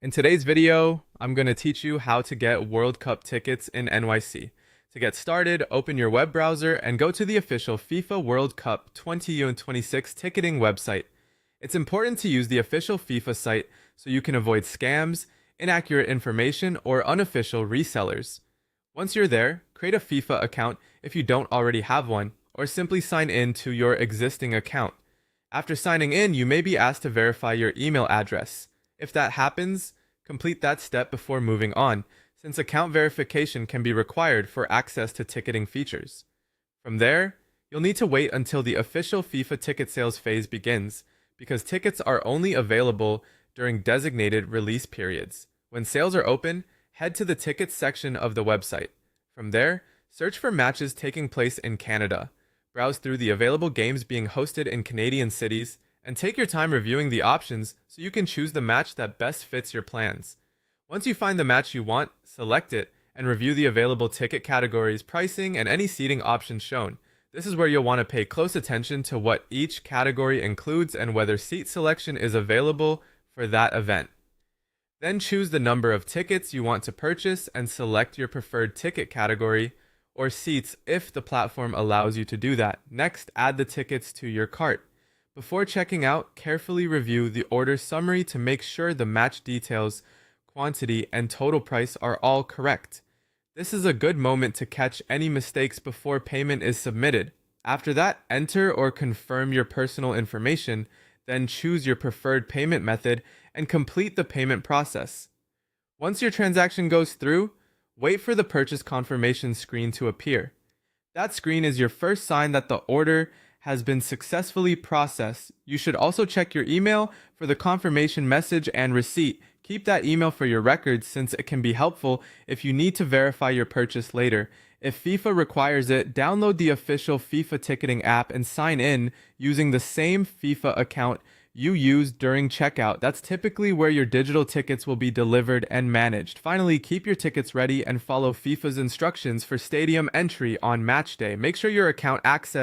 In today's video, I'm going to teach you how to get World Cup tickets in NYC. To get started, open your web browser and go to the official FIFA World Cup 2026 ticketing website. It's important to use the official FIFA site so you can avoid scams, inaccurate information, or unofficial resellers. Once you're there, create a FIFA account if you don't already have one, or simply sign in to your existing account. After signing in, you may be asked to verify your email address. If that happens, complete that step before moving on, since account verification can be required for access to ticketing features. From there, you'll need to wait until the official FIFA ticket sales phase begins, because tickets are only available during designated release periods. When sales are open, head to the tickets section of the website. From there, search for matches taking place in Canada. Browse through the available games being hosted in Canadian cities, and take your time reviewing the options so you can choose the match that best fits your plans. Once you find the match you want, select it and review the available ticket categories, pricing, and any seating options shown. This is where you'll want to pay close attention to what each category includes and whether seat selection is available for that event. Then choose the number of tickets you want to purchase and select your preferred ticket category or seats if the platform allows you to do that. Next, add the tickets to your cart. Before checking out, carefully review the order summary to make sure the match details, quantity, and total price are all correct. This is a good moment to catch any mistakes before payment is submitted. After that, enter or confirm your personal information, then choose your preferred payment method and complete the payment process. Once your transaction goes through, wait for the purchase confirmation screen to appear. That screen is your first sign that the order has been successfully processed. You should also check your email for the confirmation message and receipt. Keep that email for your records since it can be helpful if you need to verify your purchase later. If FIFA requires it, download the official FIFA ticketing app and sign in using the same FIFA account you used during checkout. That's typically where your digital tickets will be delivered and managed. Finally, keep your tickets ready and follow FIFA's instructions for stadium entry on match day. Make sure your account access